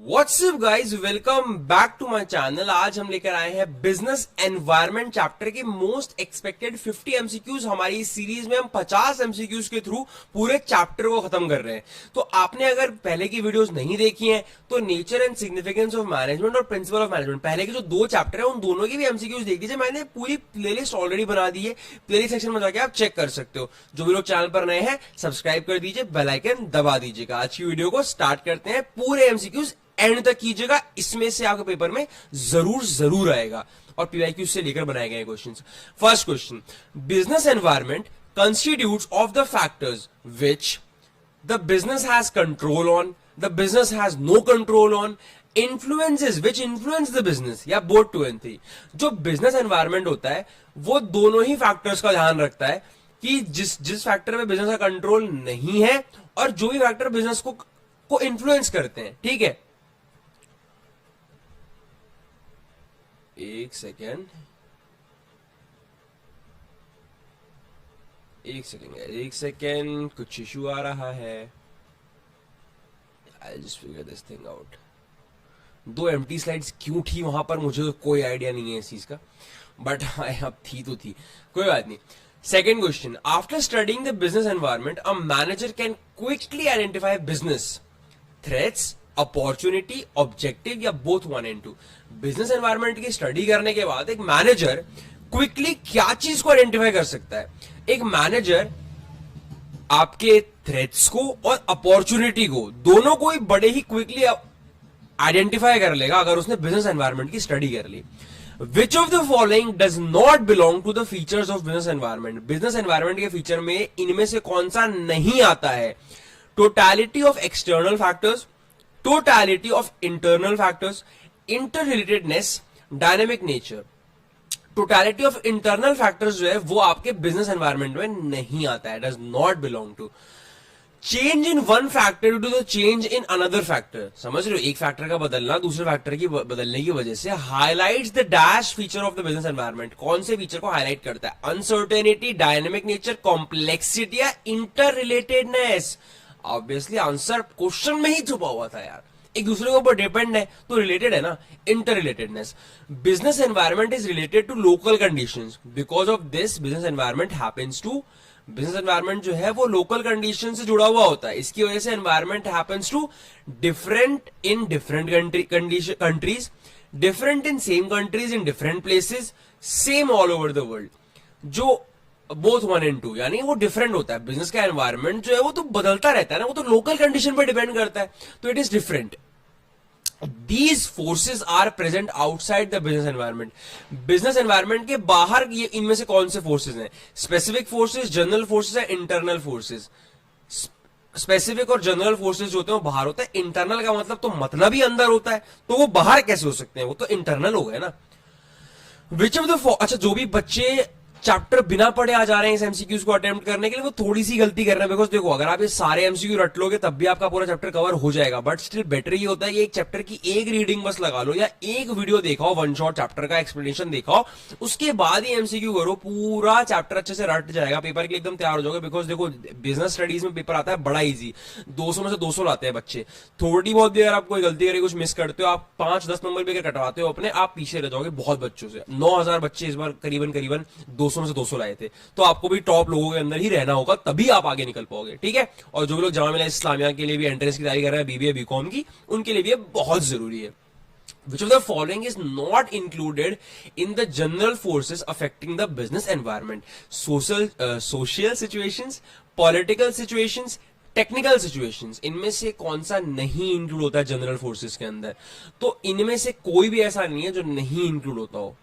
WhatsApp guys, welcome back to my channel. आज हम लेकर आए हैं बिजनेस एनवायरनमेंट चैप्टर के मोस्ट एक्सपेक्टेड 50 एमसीक्यूज। हमारी इस सीरीज में हम 50 एमसीक्यूज के थ्रू पूरे चैप्टर को खत्म कर रहे हैं। तो आपने अगर पहले की वीडियोस नहीं देखी हैं तो nature and significance of management और प्रिंसिपल ऑफ मैनेजमेंट, पहले के जो दो चैप्टर है उन दोनों की भी एमसीक्यूज देख लीजिए। मैंने पूरी प्लेलिस्ट ऑलरेडी बना दी है, प्लेलिस्ट सेक्शन में जाके आप चेक कर सकते हो। जो भी लोग चैनल पर नए हैं सब्सक्राइब कर दीजिए, बेल आइकन दबा दीजिएगा। आज की वीडियो को स्टार्ट करते हैं। पूरे एमसीक्यूज एंड तक कीजिएगा, इसमें से आपके पेपर में जरूर आएगा और पीवाईक्यू से लेकर बनाए गए questions. First question, business environment constitutes of the factors which the business has control on, the business has no control on, influences which influence the business, या बोथ 2 and 3। जो बिजनेस एनवायरनमेंट होता है वो दोनों ही फैक्टर्स का ध्यान रखता है कि जिस फैक्टर में बिजनेस का कंट्रोल नहीं है और जो भी फैक्टर बिजनेस को इन्फ्लुएंस करते हैं। ठीक है, एक सेकेंड, कुछ इशू आ रहा है। I'll just figure this thing out। 2 empty slides क्यों थी वहां पर मुझे तो कोई आइडिया नहीं है इस चीज का, बट अब थी तो थी, कोई बात नहीं। Second question, after studying the business environment a manager can quickly identify business threats, opportunity, objective, या बोथ 1 and 2। बिजनेस एनवायरनमेंट की स्टडी करने के बाद एक मैनेजर क्विकली क्या चीज को आइडेंटिफाई कर सकता है? एक मैनेजर आपके थ्रेट्स को और अपॉर्चुनिटी को दोनों को ही बड़े ही क्विकली आइडेंटिफाई कर लेगा अगर उसने बिजनेस एनवायरनमेंट की स्टडी कर ली। Which of the following does not belong to the features of business environment? Business environment के फीचर में इनमें से कौन सा नहीं आता है? Totality of external factors, totality of internal factors, interrelatedness, dynamic nature. Totality of internal factors जो है वो आपके बिजनेस एनवायरनमेंट में नहीं आता है, does not belong to. Change in one factor due to the change in another factor, समझ रहे हो? एक फैक्टर का बदलना दूसरे फैक्टर की बदलने की वजह से highlights the dash feature of the business environment. कौन से फीचर को हाईलाइट करता है? अनसर्टेनिटी, डायनेमिक नेचर, कॉम्प्लेक्सिटी या inter relatedness. Obviously answer question में ही छुपा हुआ था यार, एक दूसरे के ऊपर डिपेंड है तो रिलेटेड है ना, inter relatedness. Business environment is related to local conditions, because of this business environment happens to, business environment जो है वो लोकल कंडीशन से जुड़ा हुआ होता है। इसकी वजह से environment happens to different in different countries, different in same countries in different places, same all over the world. जो बोथ 1 and 2 यानी वो डिफरेंट होता है। बिजनेस का एनवायरनमेंट जो है वो तो बदलता रहता है ना, वो तो लोकल कंडीशन पर डिपेंड करता है, तो it is different. These forces are present outside the business environment। Business environment के बाहर ये इनमें से कौन से फोर्सेस हैं? स्पेसिफिक फोर्सेस, जनरल फोर्सेस या इंटरनल फोर्सेस? स्पेसिफिक और जनरल फोर्सेस जो होते हैं वो बाहर होता है, इंटरनल का मतलब तो मतलब ही अंदर होता है, तो वो बाहर कैसे हो सकते हैं? वो तो इंटरनल हो गए ना। विच ऑफ द, अच्छा, जो भी बच्चे चैप्टर बिना पढ़े आ जा रहे हैं इस एमसीक्यूज को अटेम्प्ट करने के लिए, वो थोड़ी सी गलती कर रहे हैं। बिकॉज देखो, अगर आप ये सारे एमसीक्यू रट लोगे तब भी आपका पूरा चैप्टर कवर हो जाएगा, बट स्टिल बेटर ये होता है कि एक चैप्टर की एक रीडिंग बस लगा लो या एक वीडियो देखाओ, वन शॉट चैप्टर का एक्सप्लेनेशन दिखाओ, उसके बाद ही एमसीक्यू करो, पूरा चैप्टर अच्छे से रट जाएगा, पेपर के लिए एकदम तैयार हो जाओगे। बिकॉज देखो, बिजनेस स्टडीज में पेपर आता है बड़ा ईजी, 200 में से 200 लाते हैं बच्चे। थोड़ी बहुत भी अगर आप कोई गलती करके कुछ मिस करते हो, आप 5-10 नंबर भी अगर कटवाते हो अपने, आप पीछे रह जाओगे बहुत बच्चों से। 9000 बच्चे इस बार करीबन 200 में से 200 लाए थे, तो आपको भी टॉप लोगों के अंदर ही रहना होगा, तभी आप आगे निकल पाओगे। ठीक है, और जो लोग जामिया मिलिया इस्लामिया के लिए भी एंट्रेंस की तैयारी कर रहे हैं, बीबीए बीकॉम की, उनके लिए भी बहुत जरूरी है। Which of the following is not included in the general forces affecting the business environment? Social situations, political situations, technical situations. इनमें से कौन सा नहीं इंक्लूड होता है जनरल फोर्सेस के अंदर? तो इनमें से कोई भी ऐसा नहीं है जो नहीं इंक्लूड होता हो।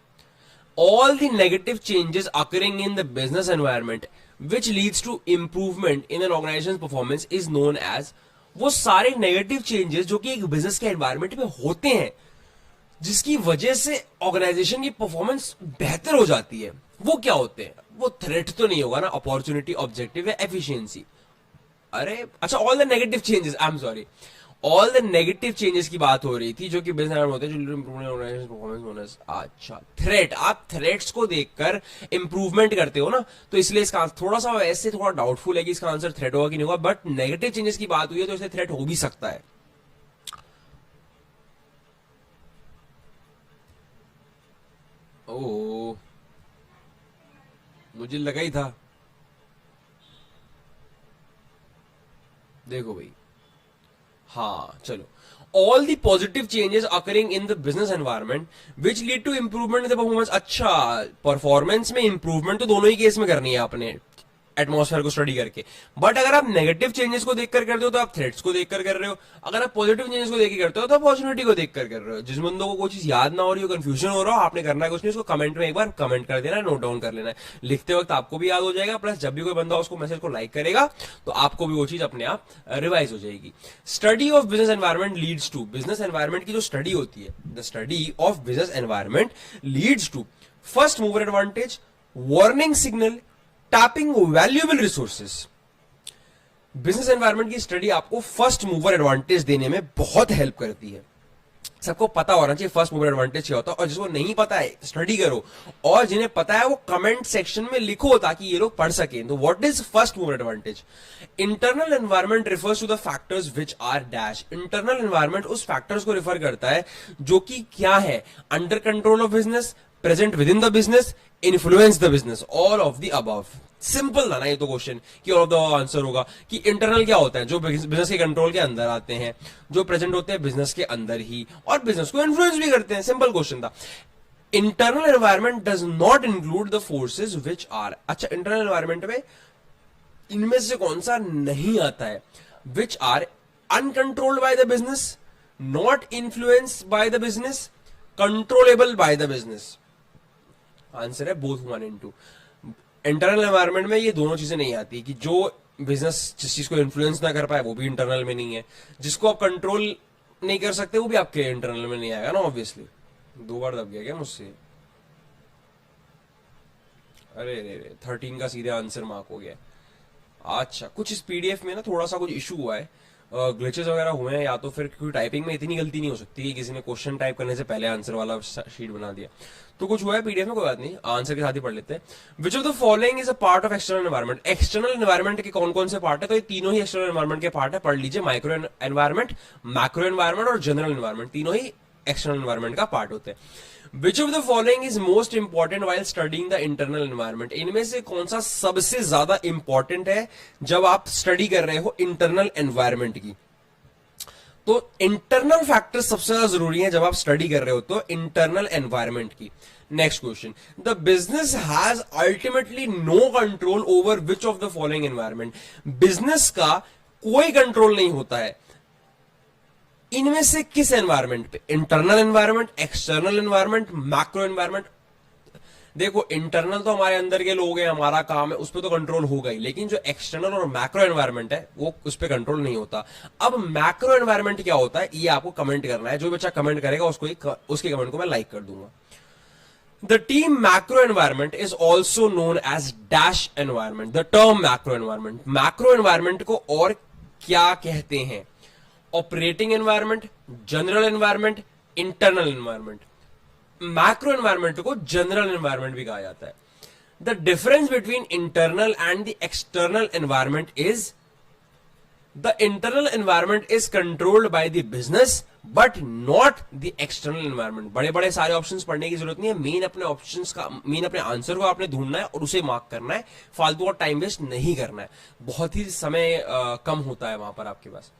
All the negative changes occurring in the business environment which leads to improvement in an organization's performance is known as, वो सारे नेगेटिव चेंजेस जो कि एक बिजनेस के एनवायरनमेंट में होते हैं जिसकी वजह से ऑर्गेनाइजेशन की परफॉर्मेंस बेहतर हो जाती है, वो क्या होते हैं? वो थ्रेट तो नहीं होगा ना, अपॉर्चुनिटी, ऑब्जेक्टिव या एफिशिएंसी? अरे अच्छा, all the negative changes, I am sorry, all the negative changes की बात हो रही थी जो कि बिजनेस में होते हैं, जो इंप्रूवमेंट ऑर्गेनाइजेशन परफॉर्मेंस बोनस। अच्छा, थ्रेट, आप थ्रेट्स को देखकर इंप्रूवमेंट करते हो ना, तो इसलिए इसका थोड़ा सा वैसे थोड़ा डाउटफुल है कि इसका आंसर थ्रेट होगा कि नहीं होगा, बट नेगेटिव चेंजेस की बात हुई है तो इसलिए थ्रेट हो भी सकता है। मुझे लगा ही था। देखो भाई, हाँ चलो, all the positive changes occurring in the business environment which lead to improvement in the performance। अच्छा, परफॉर्मेंस में इंप्रूवमेंट तो दोनों ही केस में करनी है आपने एटमॉस्फेयर को स्टडी करके, बट अगर आप नेगेटिव चेंजेस को देखकर करते हो तो आप थ्रेट्स को देखकर कर रहे हो, अगर आप पॉजिटिव चेंजेस को देखकर करते हो तो अपॉर्चुनिटी को देखकर कर रहे हो। जिस बंदों को कोई चीज याद ना हो रही हो, कंफ्यूजन हो रहा हो, आपने करना है कुछ नहीं, उसको कमेंट में एक बार कमेंट कर देना है, नोट डाउन कर लेना है, लिखते वक्त आपको भी याद हो जाएगा, प्लस जब भी कोई बंदा उसको मैसेज को लाइक करेगा तो आपको भी वो चीज अपने आप रिवाइज हो जाएगी। Study of business environment leads to, business environment की जो स्टडी होती है, the study of business environment leads to first mover advantage, warning signal, tapping valuable resources. Business environment की स्टडी आपको फर्स्ट मूवर एडवांटेज देने में बहुत हेल्प करती है। सबको पता होना चाहिए फर्स्ट मूवर एडवांटेज क्या होता है, और जिसको नहीं पता है स्टडी करो, और जिन्हें पता है वो कमेंट सेक्शन में लिखो ताकि ये लोग पढ़ सकें। तो what is first mover advantage? Internal environment refers to the factors which are dash. Internal environment उस फैक्टर्स को रिफर करता है जो कि क्या है, under control of business, present within the business, influence the business, all of the above. Simple था ना ये तो क्वेश्चन, कि ऑल ऑफ द आंसर होगा कि इंटरनल क्या होता है, जो बिजनेस के कंट्रोल के अंदर आते हैं, जो प्रेजेंट होते हैं बिजनेस के अंदर ही, और बिजनेस को इन्फ्लुएंस भी करते हैं। सिंपल क्वेश्चन था। Internal environment does not include the forces which are. अच्छा, इंटरनल एनवायरनमेंट में इनमें से कौन सा नहीं आता है? Which are uncontrolled by the business, not influenced by the business, controllable by the business. Answer है बोथ 1 and 2। इंटरनल एनवायरनमेंट में ये दोनों चीजें नहीं आती, कि जो बिजनेस जिस चीज को इन्फ्लुएंस ना कर पाए वो भी इंटरनल में नहीं है, जिसको आप कंट्रोल नहीं कर सकते वो भी आपके इंटरनल में नहीं आएगा ना, ऑब्वियसली। 2 बार दब गया क्या मुझसे? अरे रे रे, 13 का सीधे आंसर मार्क हो गया। अच्छा, कुछ इस पीडीएफ में ना थोड़ा सा कुछ इशू हुआ है, ग्लिचेस वगैरह हुए हैं, या तो फिर क्योंकि टाइपिंग में इतनी गलती नहीं हो सकती कि किसी ने क्वेश्चन टाइप करने से पहले आंसर वाला शीट बना दिया, तो कुछ हुआ है पीडीएफ में, कोई बात नहीं, आंसर के साथ ही पढ़ लेते हैं। विच of the following is a part of external environment. External environment के कौन कौन से पार्ट है? तो ये तीनों ही एक्सटर्नल एनवायरनमेंट के पार्ट है, पढ़ लीजिए। माइक्रो एनवायरनमेंट, मैक्रो एनवायरनमेंट और जनरल एनवायरनमेंट, तीनों ही एक्सटर्नल एनवायरनमेंट का पार्ट होते हैं। Which of the following is most important while studying the internal environment? इनमें से कौन सा सबसे ज्यादा इंपॉर्टेंट है जब आप स्टडी कर रहे हो इंटरनल एनवायरनमेंट की? तो इंटरनल फैक्टर सबसे ज्यादा जरूरी है जब आप स्टडी कर रहे हो तो इंटरनल एनवायरनमेंट की। Next question, the business has ultimately no control over which of the following environment. Business का कोई कंट्रोल नहीं होता है इनमें से किस एनवायरनमेंट पे? Internal environment, external environment, macro environment. देखो, इंटरनल तो हमारे अंदर के लोग हैं, हमारा काम है, उस पर तो कंट्रोल होगा ही, लेकिन जो एक्सटर्नल और मैक्रो एनवायरनमेंट है वो उस पर कंट्रोल नहीं होता। अब मैक्रो एनवायरनमेंट क्या होता है ये आपको कमेंट करना है, जो बच्चा कमेंट करेगा उसको उसके कमेंट को मैं लाइक कर दूंगा। The term macro environment is also known as dash environment. The term macro environment, macro environment को और क्या कहते हैं? Operating environment, general environment, internal environment. Macro environment को जनरल एनवायरनमेंट भी कहा जाता है। The difference between internal and the external environment is the internal environment is controlled by the business but not the external environment. बड़े बड़े सारे options पढ़ने की जरूरत नहीं है, मेन अपने ऑप्शंस का, मेन अपने आंसर को आपने ढूंढना है और उसे मार्क करना है, फालतू और टाइम वेस्ट नहीं करना है, बहुत ही समय कम होता है वहां पर आपके पास।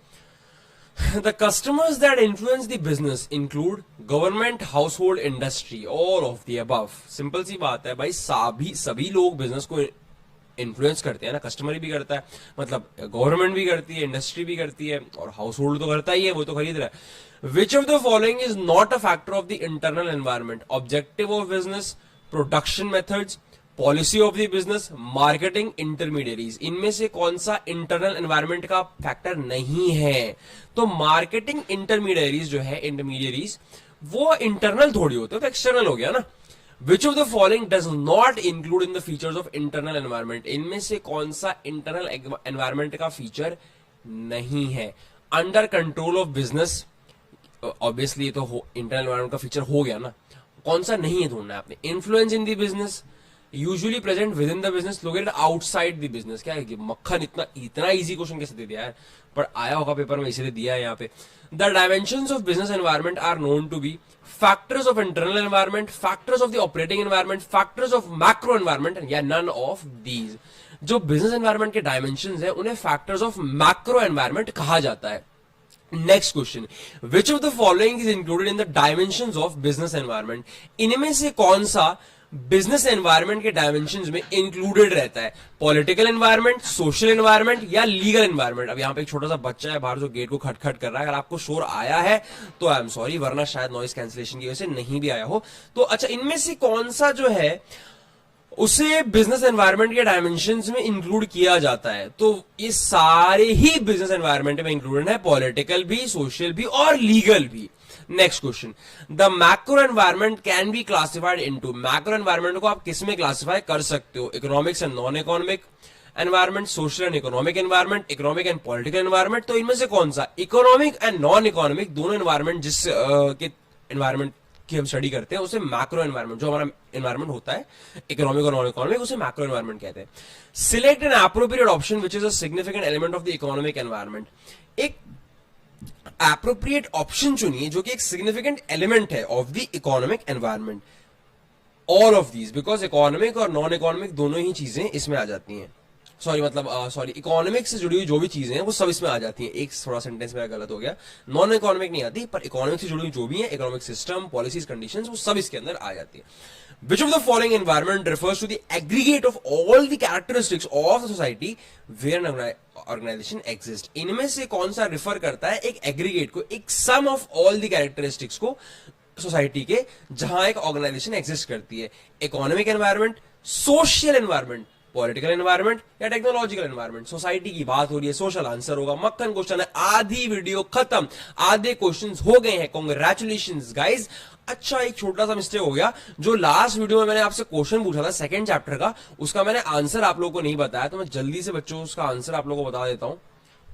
The customers that influence the business include government, household, industry, all of the above. Simple सी बात है भाई, सभी लोग बिजनेस को इन्फ्लुएंस करते हैं ना, कस्टमर भी करता है, मतलब गवर्नमेंट भी करती है, इंडस्ट्री भी करती है, और हाउस होल्ड तो करता ही है, वो तो खरीद रहा है। विच of the following is not a factor of the internal environment? Objective of business, production methods, policy of the business, marketing, intermediaries. इनमें से कौन सा इंटरनल एनवायरनमेंट का फैक्टर नहीं है? तो मार्केटिंग, इंटरमीडियरीज जो है, इंटरमीडियरीज वो इंटरनल थोड़ी होते, तो एक्सटर्नल हो गया ना। विच of the following does not include in the features of internal environment? इनमें से कौन सा इंटरनल एनवायरनमेंट का फीचर नहीं है? Under control of business, obviously तो इंटरनल एनवायरनमेंट का फीचर हो गया ना। कौन सा नहीं है ढूंढना है आपने? Influence in the business, usually present within the business, located outside the business. क्या है कि मक्खन इतना इतना इजी क्वेश्चन कैसे दे दिया यार, पर आया होगा पेपर में इसीलिए दिया है यहाँ पे। The dimensions of business environment are known to be factors of internal environment, factors of the operating environment, factors of macro environment, या none of these। जो बिजनेस एनवायरनमेंट के डायमेंशंस है उन्हें फैक्टर्स ऑफ मैक्रो एनवायरनमेंट कहा जाता है। Next question, which of the following is included in the dimensions of business environment? इनमें से कौन सा बिजनेस एनवायरनमेंट के डायमेंशंस में इंक्लूडेड रहता है? पॉलिटिकल एनवायरनमेंट, सोशल एनवायरनमेंट या लीगल एनवायरनमेंट? अब यहाँ पे एक छोटा सा बच्चा है बाहर जो गेट को खटखट कर रहा है, अगर आपको शोर आया है तो आई एम सॉरी, वरना शायद नॉइस कैंसिलेशन की वजह से नहीं भी आया हो। तो अच्छा, इनमें से कौन सा जो है उसे बिजनेस एनवायरनमेंट के डायमेंशंस में इंक्लूड किया जाता है? तो ये सारे ही बिजनेस एनवायरनमेंट में इंक्लूडेड है, पॉलिटिकल भी, सोशल भी और लीगल भी। Next question, the macro environment can be classified into, macro environment को आप किस में क्लासिफाई कर सकते हो? Economics and non economic environment, social and economic environment, economic and political environment. तो इनमें से कौन सा? इकोनॉमिक एंड नॉन इकोनॉमिक दोनों एनवायरनमेंट जिस के एनवायरनमेंट की हम स्टडी करते हैं उसे मैक्रो एनवायरनमेंट, जो हमारा एनवायरनमेंट होता है इकोनॉमिक और नॉन इकोनॉमिक, उसे मैक्रो एनवायरनमेंट कहते हैं। Select an appropriate option which is a significant element of the economic environment. एक एप्रोप्रिएट ऑप्शन चुनिए जो कि एक सिग्निफिकेंट एलिमेंट है of the economic environment. All of these, because economic और नॉन इकोनॉमिक दोनों ही चीजें इसमें आ जाती हैं। सॉरी इकोनॉमिक से जुड़ी हुई जो भी चीजें हैं वो सब इसमें आ जाती हैं। एक थोड़ा सेंटेंस मेरा गलत हो गया, नॉन इकोनॉमिक नहीं आती, पर इकोनॉमिक से जुड़ी हुई जो भी है, इकोनॉमिक सिस्टम, पॉलिसीज, कंडीशंस, वो सब इसके अंदर आ जाती है। Which of the following environment refers to the aggregate of all the characteristics of the society where an organization exists? इनमें से कौन सा रिफर करता है एक एग्रीगेट को, एक सम ऑफ ऑल द कैरेक्टरिस्टिक्स को सोसाइटी के, जहां एक ऑर्गेनाइजेशन एग्जिस्ट करती है? Economic environment, social environment, political environment या टेक्नोलॉजिकल एनवायरनमेंट? सोसाइटी की बात हो रही है, सोशल आंसर होगा। मक्खन क्वेश्चन है, आधी वीडियो खत्म, आधे क्वेश्चंस हो गए हैं। Congratulations guys. अच्छा, एक छोटा सा मिस्टेक हो गया, जो लास्ट वीडियो में मैंने आपसे क्वेश्चन पूछा था सेकंड चैप्टर का, उसका मैंने आंसर आप लोगों को नहीं बताया, तो मैं जल्दी से बच्चों उसका आंसर आप लोगों को बता देता हूं।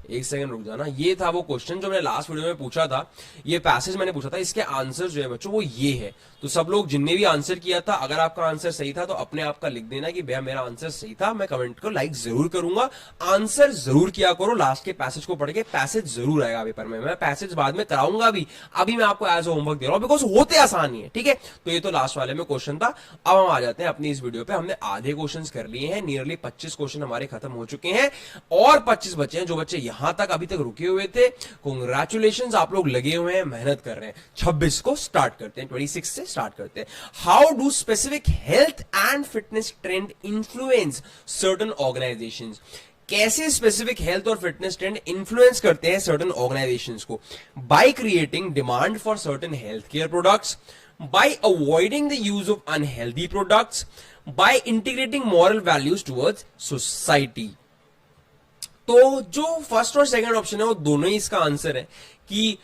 एक सेकंड रुक जाना। ये था वो क्वेश्चन जो मैंने लास्ट वीडियो में पूछा था, ये पैसेज मैंने पूछा था, इसके आंसर जो है बच्चों वो ये है। तो सब लोग जिनने भी आंसर किया था, अगर आपका आंसर सही था तो अपने आप का लिख देना कि भैया मेरा आंसर सही था, मैं कमेंट को लाइक जरूर करूंगा। आंसर जरूर किया करो, लास्ट के पैसेज को पढ़ के, पैसेज जरूर आएगा पेपर में, मैं पैसेज बाद में कराऊंगा भी, अभी मैं आपको एज होमवर्क दे रहा हूं, बिकॉज होते आसान ही है, ठीक है। तो ये तो लास्ट वाले में क्वेश्चन था। अब हम आ जाते हैं अपनी इस वीडियो पे। हमने आधे क्वेश्चन कर लिए हैं, नियरली 25 क्वेश्चन हमारे खत्म हो चुके हैं और 25 बचे हैं। जो बच्चे यहां तक अभी तक रुके हुए थे, कांग्रेचुलेशंस, आप लोग लगे हुए हैं, मेहनत कर रहे हैं। 26 को स्टार्ट करते हैं, 26 से स्टार्ट करते हैं। How do specific health and fitness trend influence certain organisations? कैसे स्पेसिफिक हेल्थ और फिटनेस ट्रेंड इन्फ्लुएंस करते हैं सर्टेन ऑर्गेनाइजेशंस को? By creating demand for certain health care products, bye avoiding the use of unhealthy products, by integrating moral values towards society. तो जो first और second option है वो दोनों ही इसका आंसर है कि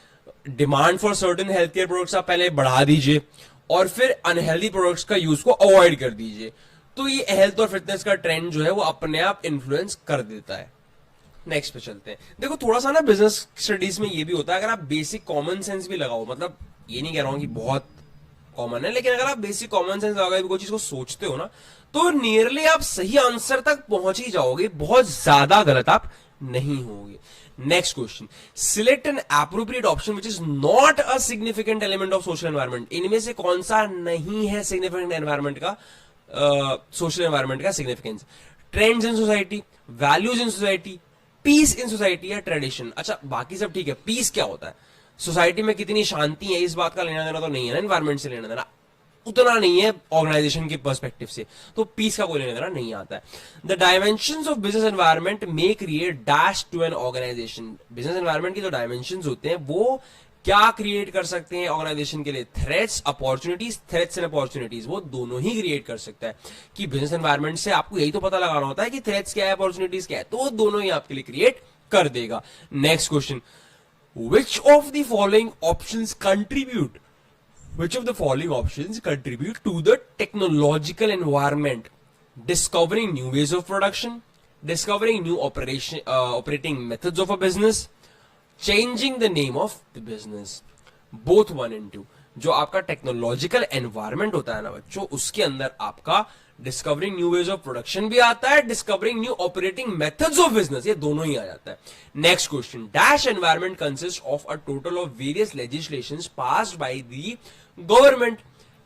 demand for certain health care products आप पहले बढ़ा दीजिए और फिर अनहेल्दी प्रोडक्ट्स का यूज को अवॉइड कर दीजिए, तो ये हेल्थ और फिटनेस का ट्रेंड जो है वो अपने आप इन्फ्लुएंस कर देता है। नेक्स्ट पे चलते हैं। देखो थोड़ा सा ना बिजनेस स्टडीज में ये भी होता है, अगर आप बेसिक कॉमन सेंस भी लगाओ, मतलब ये नहीं कह रहा हूं कि बहुत कॉमन है, लेकिन अगर आप बेसिक कॉमन सेंस लगाए कोई चीज को सोचते हो ना, तो नियरली आप सही आंसर तक पहुंच ही जाओगे, बहुत ज्यादा गलत आप नहीं होगे। Next question, select an appropriate option which is not a significant element of social environment. इनमें से कौन सा नहीं है सिग्निफिकेंट एनवायरनमेंट का, सोशल एनवायरनमेंट का significance? Trends in society, values in society, peace in society या ट्रेडिशन? अच्छा बाकी सब ठीक है, पीस क्या होता है, सोसाइटी में कितनी शांति है, इस बात का लेना देना तो नहीं है ना, एनवायरनमेंट से लेना देना उतना नहीं है ऑर्गेनाइजेशन के पर्सपेक्टिव से, तो पीस का कोई लेना देना नहीं आता है। The dimensions of business environment may create dash to an organisation. Business environment के जो डायमेंशंस होते हैं वो क्या क्रिएट कर सकते हैं ऑर्गेनाइजेशन के लिए? Threats, opportunities, threats and opportunities, वो दोनों ही क्रिएट कर सकता है। कि बिजनेस एनवायरनमेंट से आपको यही तो पता लगाना होता है कि थ्रेट्स क्या है, अपॉर्चुनिटीज क्या है, तो वो दोनों ही आपके लिए क्रिएट कर देगा। Next question, which of the following options contribute to the technological environment? Discovering new ways of production, discovering new operating methods of a business, changing the name of the business. Both 1 and 2। जो आपका technological environment होता है ना बच्चों, उसके अंदर आपका discovering new ways of production भी आता है, discovering new operating methods of business, ये दोनों ही आ जाता है. Next question, dash environment consist of a total of various legislations passed by the government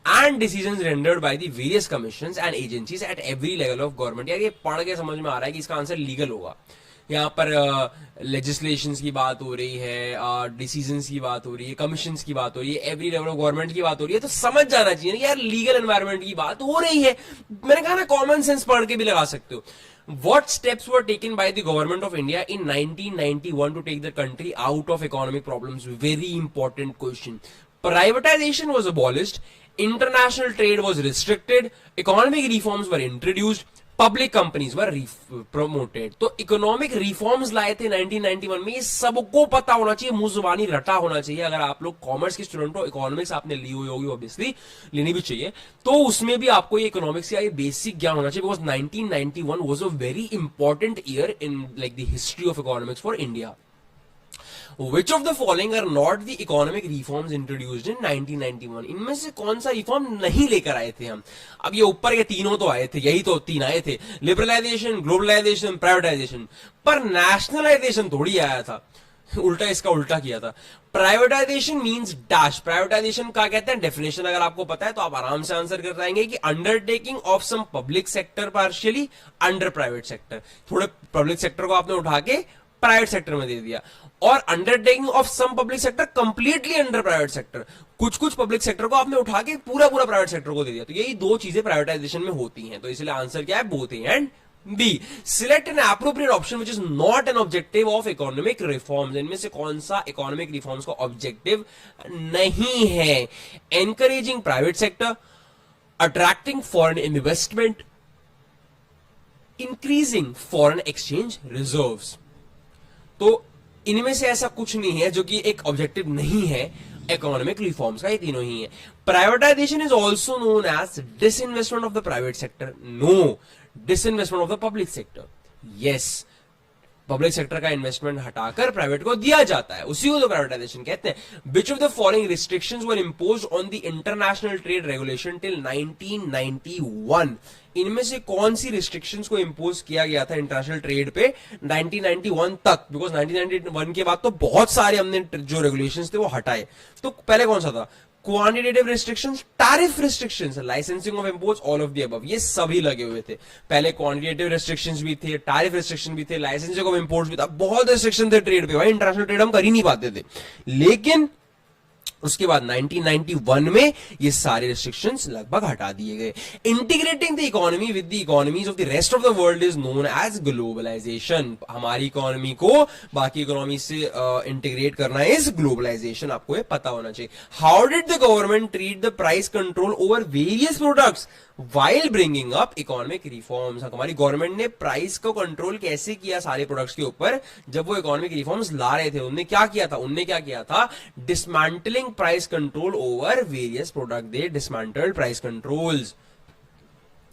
and decisions rendered by the various commissions and agencies at every level of government. यार ये पढ़ के समझ में आ रहा है कि इसका आंसर लीगल होगा. यहाँ पर लेजिस्लेशंस की बात हो रही है, डिसीजंस की बात हो रही है, कमीशंस की बात हो रही है, एवरी लेवल ऑफ गवर्नमेंट की बात हो रही है, तो समझ जाना चाहिए ना यार लीगल एनवायरमेंट की बात हो रही है. मैंने कहा ना कॉमन सेंस पढ़ के भी लगा सकते हो. What steps were taken by the government of India in 1991 to take the country out of economic problems? Very important question. Privatization was abolished. International trade was restricted, economic reforms were introduced, public companies were promoted. तो economic reforms लाए थे 1991 में, ये सबको पता होना चाहिए, मुंह जुबानी रटा होना चाहिए. अगर आप लोग कॉमर्स के स्टूडेंट हो, इकोनॉमिक्स आपने ली हुई होगी, ऑब्वियसली लेनी भी चाहिए, तो उसमें भी आपको ये इकोनॉमिक्स का ये बेसिक ज्ञान होना चाहिए, because 1991 was a very important year in like the history of economics for India. Which of the following are not the economic reforms introduced in 1991? इनमें से कौन सा रिफॉर्म नहीं लेकर आए थे हम? अब ये ऊपर के तीनों तो आए थे, यही तो तीन आए थे, लिबरलाइजेशन, ग्लोबलाइजेशन, प्राइवेटाइजेशन, पर नेशनलाइजेशन थोड़ी आया था. उल्टा इसका उल्टा किया था. Privatisation means dash. प्राइवेटाइजेशन का कहते हैं डेफिनेशन अगर आपको पता है तो आप आराम से आंसर कर पाएंगे कि undertaking of some public sector partially under private sector. थोड़े पब्लिक सेक्टर को आपने उठा के प्राइवेट सेक्टर में दे दिया, और undertaking of some public sector completely under private sector. कुछ कुछ पब्लिक सेक्टर को आपने उठा के पूरा पूरा प्राइवेट सेक्टर को दे दिया. तो यही दो चीजें प्राइवेटाइजेशन में होती हैं. तो इसलिए आंसर क्या है? Both A and B. Select an appropriate option which is not an objective of economic reforms. इनमें से कौन सा इकोनॉमिक रिफॉर्म्स का ऑब्जेक्टिव नहीं है? Encouraging private sector, attracting foreign investment, increasing foreign exchange reserves. तो इनमें से ऐसा कुछ नहीं है जो कि एक ऑब्जेक्टिव नहीं है इकोनॉमिक रिफॉर्म्स का, ये तीनों ही है. Privatisation is also known as disinvestment of the private sector. No, disinvestment of the public sector. Yes, public sector का इन्वेस्टमेंट हटाकर प्राइवेट को दिया जाता है, उसी को तो प्राइवेटाइजेशन कहते हैं. विच of the following restrictions were imposed on the international trade regulation till 1991? इनमें से कौन सी रिस्ट्रिक्शंस को इंपोज किया गया था इंटरनेशनल ट्रेड पे 1991 तक? बिकॉज 1991 के बाद तो बहुत सारे हमने जो रेगुलेशंस थे वो हटाए. तो पहले कौन सा था? Quantitative restrictions, tariff restrictions, licensing of imports, all of the above. ये सभी लगे हुए थे. पहले क्वांटिटेटिव रिस्ट्रिक्शंस भी थे, टैरिफ रिस्ट्रिक्शन भी थे, लाइसेंसिंग ऑफ इंपोर्ट्स भी था, बहुत रिस्ट्रिक्शन थे ट्रेड पे. भाई इंटरनेशनल ट्रेड हम कर ही नहीं पाते थे. लेकिन उसके बाद 1991 में ये सारे रिस्ट्रिक्शंस लगभग हटा दिए गए. Integrating the economy with the economies of the rest of the world is known as globalisation. हमारी इकोनॉमी को बाकी इकोनॉमी से इंटीग्रेट करना इज ग्लोबलाइजेशन. आपको ये पता होना चाहिए. How did the government treat the price control over various products while bringing up economic reforms? हमारी गवर्नमेंट ने प्राइस को कंट्रोल कैसे किया सारे प्रोडक्ट्स के ऊपर जब वो इकोनॉमिक रिफॉर्म्स ला रहे थे? उन्होंने क्या किया था? Dismantling price control over various product. They dismantled price controls.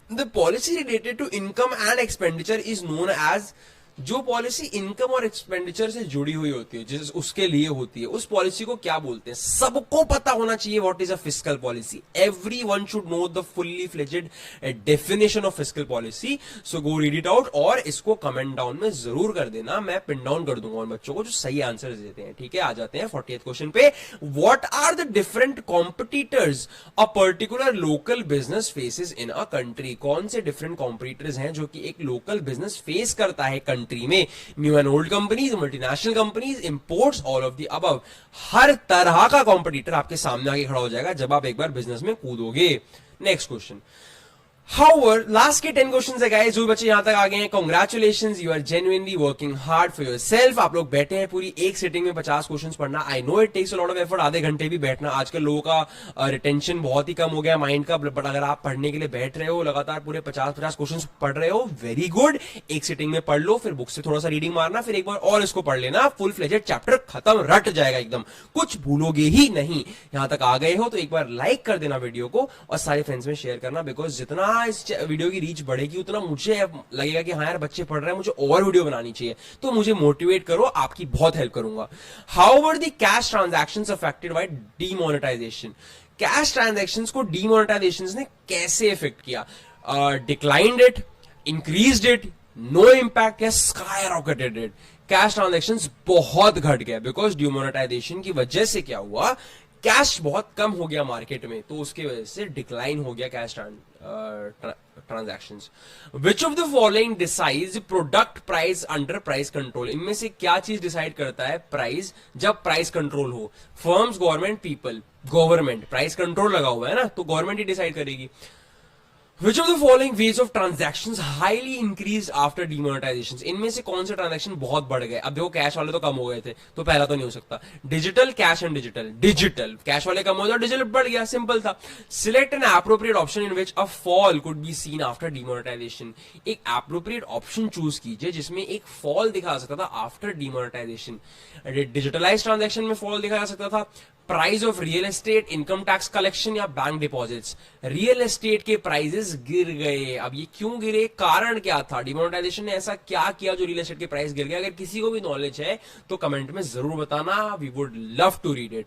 The policy related to income and expenditure is known as. जो पॉलिसी इनकम और एक्सपेंडिचर से जुड़ी हुई होती है, जिस उसके लिए होती है, उस पॉलिसी को क्या बोलते हैं? सबको पता होना चाहिए what is a fiscal policy. Everyone should know the fully fledged definition of fiscal policy. So go read it out और इसको कमेंट डाउन में जरूर कर देना. मैं पिन डाउन कर दूंगा उन बच्चों को जो सही आंसर देते हैं. ठीक है, आ जाते हैं 40th क्वेश्चन पे. What are the different competitors a particular local business faces in a country? कौन से डिफरेंट कॉम्पिटिटर्स हैं जो कि एक लोकल बिजनेस फेस करता है कंट्री में? New and old companies, multinational companies, imports, all of the above. हर तरह का कॉम्पिटिटर आपके सामने आके खड़ा हो जाएगा जब आप एक बार बिजनेस में कूदोगे. Next question. However, लास्ट के 10 क्वेश्चन है गाइस. जो बच्चे यहां तक आ गए हैं, congratulations, you are genuinely working hard for yourself. आप लोग बैठे हैं पूरी एक सिटिंग में 50 क्वेश्चंस पढ़ना. I know it takes a lot of effort. आधे घंटे भी बैठना, आजकल लोगों का रिटेंशन बहुत ही कम हो गया माइंड का. बट अगर आप पढ़ने के लिए बैठ रहे हो, लगातार पूरे 50 क्वेश्चन पढ़ रहे हो, वेरी गुड. एक सिटिंग में पढ़ लो, फिर बुक से थोड़ा सा रीडिंग मारना, फिर एक बार और इसको पढ़ लेना. फुल फ्लेजेड चैप्टर खत्म, रट जाएगा एकदम, कुछ भूलोगे ही नहीं. यहां तक आ गए हो तो एक बार लाइक कर देना वीडियो को और सारे फ्रेंड्स में शेयर करना. बिकॉज जितना इस वीडियो की रीच बढ़ेगी उतना मुझे लगेगा कि हाँ यार बच्चे पढ़ रहे हैं, मुझे और वीडियो बनानी चाहिए. तो मुझे मोटिवेट करो, आपकी बहुत हेल्प करूंगा. How were the cash transactions affected by demonetisation? Cash transactions को डीमोनेटाइजेशन ने कैसे इफेक्ट किया? Declined it, increased it, no impact या skyrocketed it? Cash transactions बहुत घट गए बिकॉज डिमोनेटाइजेशन की वजह से क्या हुआ, कैश बहुत कम हो गया मार्केट में, तो उसकी वजह से डिक्लाइन हो गया cash transactions. Which of the following decides product price under price control? इनमें से क्या चीज डिसाइड करता है प्राइस जब प्राइस कंट्रोल हो? Firms, government, people? Government. Price control लगा हुआ है ना, तो गवर्नमेंट ही डिसाइड करेगी. Which of the following ways of transactions highly increased after demonetization? इनमें से कौन से ट्रांजैक्शन बहुत बढ़ गए? अब देखो कैश वाले तो कम हो गए थे, तो पहला तो नहीं हो सकता. Digital, cash and digital. Digital, cash वाले कम हो गए, डिजिटल बढ़ गया, सिंपल था. Select an appropriate option in which a fall could be seen after demonetisation. एक एप्रोप्रिएट ऑप्शन चूज कीजिए जिसमें एक फॉल दिखा सकता था आफ्टर डिमोनेटाइजेशन. डिजिटलाइज ट्रांजैक्शन में फॉल दिखा जा सकता था. Price of real estate, income tax collection या बैंक डिपॉजिट्स. रियल एस्टेट के प्राइसेस गिर गए. अब ये क्यों गिरे, कारण क्या था, डिमोनेटाइजेशन ने ऐसा क्या किया जो रियल एस्टेट के प्राइस गिर गए? अगर किसी को भी नॉलेज है तो कमेंट में जरूर बताना, we would love to read it.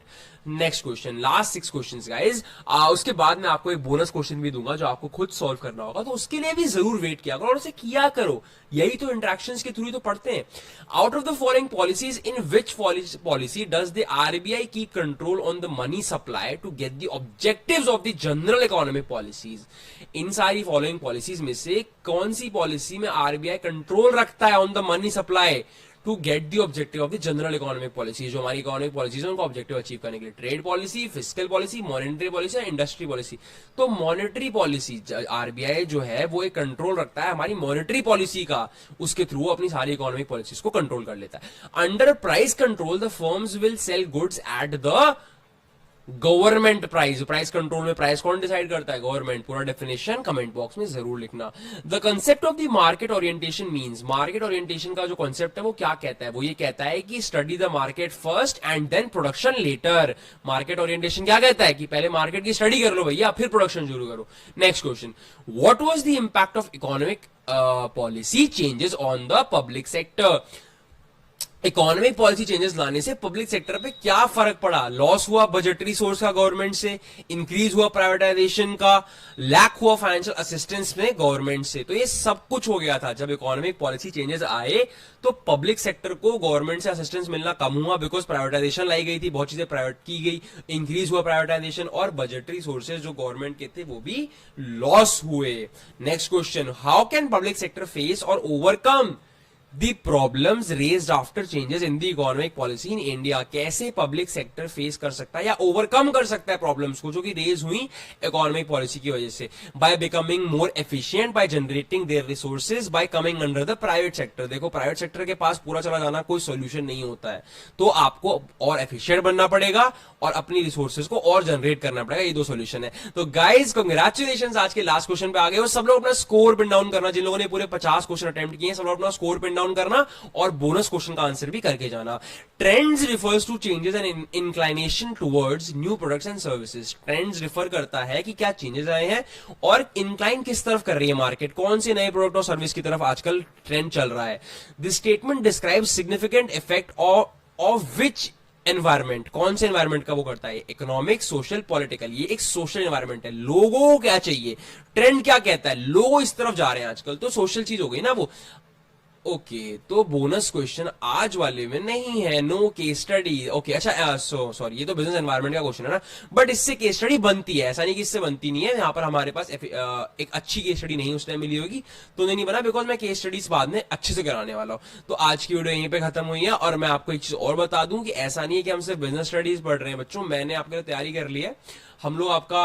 Next question, last 6 questions guys. उसके बाद मैं आपको एक बोनस क्वेश्चन भी दूंगा जो आपको खुद सॉल्व करना होगा, तो उसके लिए भी जरूर वेट किया करो और उसे किया करो. यही तो इंटरेक्शंस के थ्रू तो पढ़ते हैं. Out of the following policies, in which policy does the RBI keep control on the money supply to get the objectives of the general economic policies? इन सारी फॉलोइंग पॉलिसीज में से कौन सी पॉलिसी में आरबीआई कंट्रोल रखता है on the money supply to get the objective of the general economic policy? जो हमारी इकोनॉमिक पॉलिसीज है उनको ऑब्जेक्टिव अचीव करने के लिए. Trade policy, fiscal policy, monetary policy या इंडस्ट्री पॉलिसी? तो मॉनेटरी पॉलिसी आरबीआई जो है वो एक कंट्रोल रखता है हमारी मॉनेटरी पॉलिसी का, उसके थ्रू अपनी सारी इकोनॉमिक पॉलिसीज को कंट्रोल कर लेता है. Under price control the firms will sell goods at the government price. Price control में प्राइस कौन डिसाइड करता है? गवर्नमेंट. पूरा डेफिनेशन कमेंट बॉक्स में जरूर लिखना. The concept of the market orientation means, market orientation का जो कंसेप्ट है वो क्या कहता है? वो ये कहता है कि study the market first and then production later. Market orientation क्या कहता है कि पहले मार्केट की स्टडी कर लो भैया, फिर प्रोडक्शन शुरू करो. Next question, what was the impact of economic policy changes on the public sector? Economic policy changes लाने से पब्लिक सेक्टर पे क्या फर्क पड़ा? लॉस हुआ बजटरी सोर्स का गवर्नमेंट से, इंक्रीज हुआ प्राइवेटाइजेशन का, लैक हुआ फाइनेंशियल असिस्टेंस में गवर्नमेंट से. तो ये सब कुछ हो गया था. जब इकोनॉमिक पॉलिसी चेंजेस आए तो पब्लिक सेक्टर को गवर्नमेंट से असिस्टेंस मिलना कम हुआ बिकॉज प्राइवेटाइजेशन लाई गई थी, बहुत चीजें प्राइवेट की गई, इंक्रीज हुआ प्राइवेटाइजेशन, और बजटरी सोर्सेज जो गवर्नमेंट के थे वो भी लॉस हुए. Next question, how can public sector face और overcome The problems raised after changes in the economic policy in India? कैसे पब्लिक सेक्टर फेस कर सकता है या ओवरकम कर सकता है प्रॉब्लम्स को जो कि रेज हुई इकोनॉमिक पॉलिसी की वजह से? By becoming more efficient, by generating their resources, by coming under the private sector. देखो प्राइवेट सेक्टर के पास पूरा चला जाना कोई सोल्यूशन नहीं होता है, तो आपको और एफिशिएंट बनना पड़ेगा और अपनी रिसोर्सेज को और जनरेट करना पड़ेगा. ये दो सोल्यूशन है. तो गाइज कांग्रेचुलेशंस, आज के लास्ट क्वेश्चन पे आ गए हो. सब लोग अपना स्कोर पिन डाउन करना. जिन लोगों ने पूरे 50 क्वेश्चन अटेम्प्ट किए हैं सब लोग अपना स्कोर पिन डाउन करना और बोनस क्वेश्चन का आंसर भी करके जाना. Trends refers to changes and inclination towards new products and services. Trends refer करता है कि क्या चेंजेस आए हैं और इंक्लाइन किस तरफ कर रही है मार्केट, कौन से नए प्रोडक्ट और सर्विस की तरफ आजकल ट्रेंड चल रहा है. This statement describes significant effect of which environment. कौन से एनवायरमेंट का वो करता है? Economic, social, political. ये एक सोशल एनवायरमेंट है. लोगों को क्या चाहिए, ट्रेंड क्या कहता है, लोग इस तरफ जा रहे हैं आजकल, तो सोशल चीज हो गई ना वो. ओके तो बोनस क्वेश्चन आज वाले में नहीं है, नो केस स्टडी. ओके अच्छा सॉरी, ये तो बिजनेस एनवायरनमेंट का क्वेश्चन है ना, बट इससे केस स्टडी बनती है, ऐसा नहीं कि इससे बनती नहीं है. यहाँ पर हमारे पास एक अच्छी केस स्टडी नहीं उस टाइम मिली होगी तो नहीं बना, बिकॉज मैं केस स्टडीज बाद में अच्छे से कराने वाला हूँ. तो आज की वीडियो यहीं पे खत्म हुई है. और मैं आपको एक चीज और बता दूं कि ऐसा नहीं है कि हम सिर्फ बिजनेस स्टडीज पढ़ रहे हैं बच्चों. मैंने आपके लिए तैयारी कर ली है. हम लोग आपका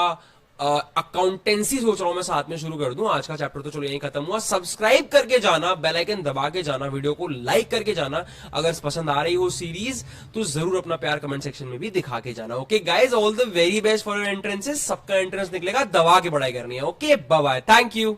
अकाउंटेंसी सोच रहा हूं मैं साथ में शुरू कर दूं. आज का चैप्टर तो चलो यहीं खत्म हुआ. सब्सक्राइब करके जाना, बेल आइकन दबा के जाना, वीडियो को लाइक करके जाना. अगर पसंद आ रही हो सीरीज तो जरूर अपना प्यार कमेंट सेक्शन में भी दिखा के जाना. Okay guys, all the very best for your entrances. सबका एंट्रेंस निकलेगा, दबा के पढ़ाई करनी है. Okay bye bye, thank you.